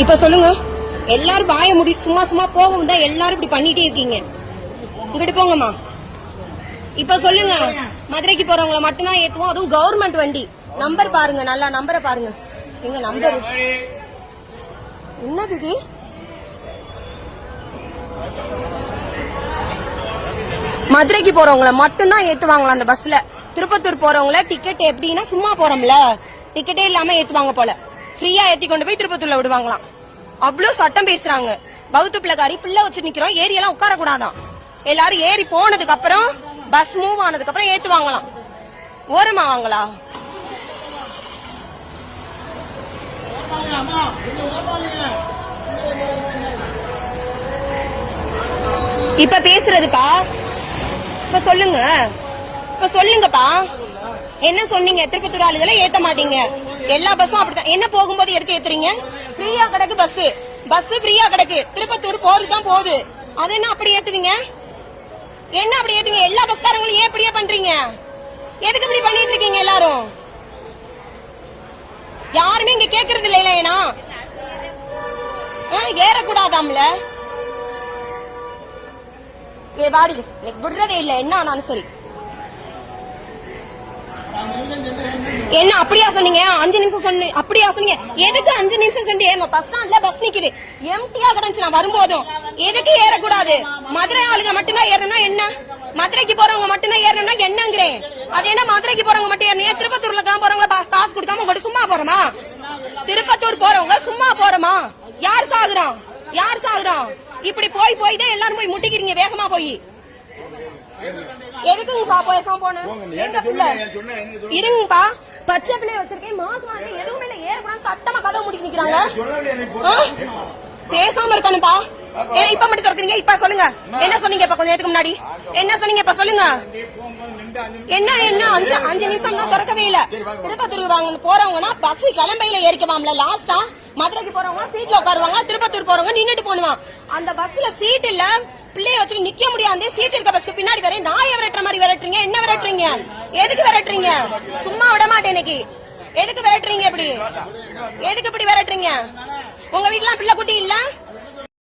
இப்ப சொல்லுங்க, எல்லாரும் வாய முடிட்டு சும்மா சும்மா போகவும் தான் எல்லாரும் இப்படி பண்ணிட்டே இருக்கீங்க. இங்கிட்டு போங்கம்மா. இப்ப சொல்லுங்க, மதுரைக்கு போறவங்களை மட்டும்தான் ஏத்துவோம், அதுவும் கவர்மெண்ட் வண்டி. நம்பர் பாருங்க, நல்லா நம்பரை பாருங்க. எங்க நம்பர் என்னது இது? மதுரைக்கு போறவங்களை மட்டும்தான் ஏத்துவாங்களா அந்த பஸ்ல? திருப்பத்தூர் போறவங்கள டிக்கெட் எப்படின்னா சும்மா போறோம்ல, டிக்கெட்டே இல்லாம ஏத்துவாங்க போல. ஃப்ரீயா ஏத்தி கொண்டு போய் திருப்பத்தூர்ல விடுவாங்களாம். அவ்வளவு சட்டம் பேசுறாங்க. பௌத்த பிள்ளைக்காரி பிள்ளை வச்சு நிக்கிறோம், ஏரி எல்லாம் உட்கார கூடாதான். எல்லாரும் ஏறி போனதுக்கு அப்புறம் பஸ் மூவ் ஆனதுக்கு அப்புறம் ஏத்துவாங்களாம். ஓரமா வாங்களா? இப்ப பேசுறதுப்பா, இப்ப சொல்லுங்க, இப்ப சொல்லுங்கப்பா. என்ன சொன்னீங்க? திருப்பத்தூர் ஆளுகளை ஏத்த மாட்டீங்க, எல்லா பஸ்ஸும் அப்படித்தான். என்ன போகும்போது எதுக்கு ஏத்துறீங்க? ஃப்ரீயா கிடக்கு பஸ், பஸ் ஃப்ரீயா கிடக்கு, திருப்பத்தூர் போறதுதான் போகுது. அது என்ன அப்படி ஏத்துவீங்க? என்ன அப்படி ஏத்துவீங்க? எல்லா பஸ்காரங்களும் ஏன் இப்படியே பண்றீங்க? எதுக்கு இப்படி பண்ணிட்டு இருக்கீங்க எல்லாரும்? யாருமே இங்க கேக்குறது இல்ல. ஏன்னா ஏறக்கூடாதாம்ல. ஏ வாடி, விடுறதே இல்ல என்ன ஆனாலும் சரி. என்ன அப்படியா சொன்னீங்க? 5 நிமிஷம் சொன்ன அப்படியா சொன்னீங்க? எதுக்கு 5 நிமிஷம் சென்று ஏறணும்? பஸ் ஸ்டாண்ட்ல பஸ் நிக்குது, எம்டியா கிடந்துச்சு. நான் வரும்போதும் எதுக்கு ஏறக்கூடாது? மதுரை ஆளுங்க மட்டும்தான் ஏறணும்னா என்ன? மதுரைக்கு போறவங்க மட்டும்தான் ஏறணும்னா என்னங்கிறேன். அது என்ன மதுரைக்கு போறவங்க மட்டும் ஏறணும்? திருப்பத்தூர்ல தான் போறவங்க காசு கொடுக்காம உங்கள்ட்ட சும்மா போறோமா? திருப்பத்தூர் போறவங்க சும்மா போறோமா? யார் சாகுறான்? யார் சாகுறான்? இப்படி போய் போய் தான் எல்லாரும் போய் முட்டிக்கிறீங்க வேகமா போய். எதுக்குங்கப்பா பேசாம போன? இருங்கப்பா, பச்சை பிள்ளைய வச்சிருக்கேன், மாசம் எதுவுமே இல்ல, ஏறக்கூடாது சட்டமா கதவை முடிக்க நிக்கிறாங்க. பேசாம இருக்கணும்பா. இப்ப மட்டும் திறக்கிறீங்க. இப்ப சொல்லுங்க, என்ன சொன்னீங்க? இப்ப கொஞ்சம் நேரத்துக்கு முன்னாடி என்ன சொன்னீங்க? இப்ப சொல்லுங்க. என்ன என்ன 5 நிமிஷம் தான் திறக்கவே இல்ல. திருப்பத்தூர் வாங்க போறவங்கன்னா பஸ் கிளம்பையில ஏறிக்குவாம்ல. லாஸ்டா மதுரைக்கு போறவங்க சீட்ல உட்காருவாங்க, திருப்பத்தூர் போறவங்க நின்னுட்டு போடுவான். அந்த பஸ்ல சீட் இல்ல, பிள்ளைய வச்சு நிக்க முடியாது. சீட் இருக்க பஸ்க்கு பின்னாடி வர நாயை விரட்டுற மாதிரி விரட்டுறீங்க. என்ன விரட்டுறீங்க? எதுக்கு விரட்டுறீங்க? சும்மா விட மாட்டேன் இன்னைக்கு. எதுக்கு விரட்டுறீங்க? இப்படி எதுக்கு இப்படி விரட்டுறீங்க? உங்க வீட்டுல பிள்ளை குட்டி இல்ல?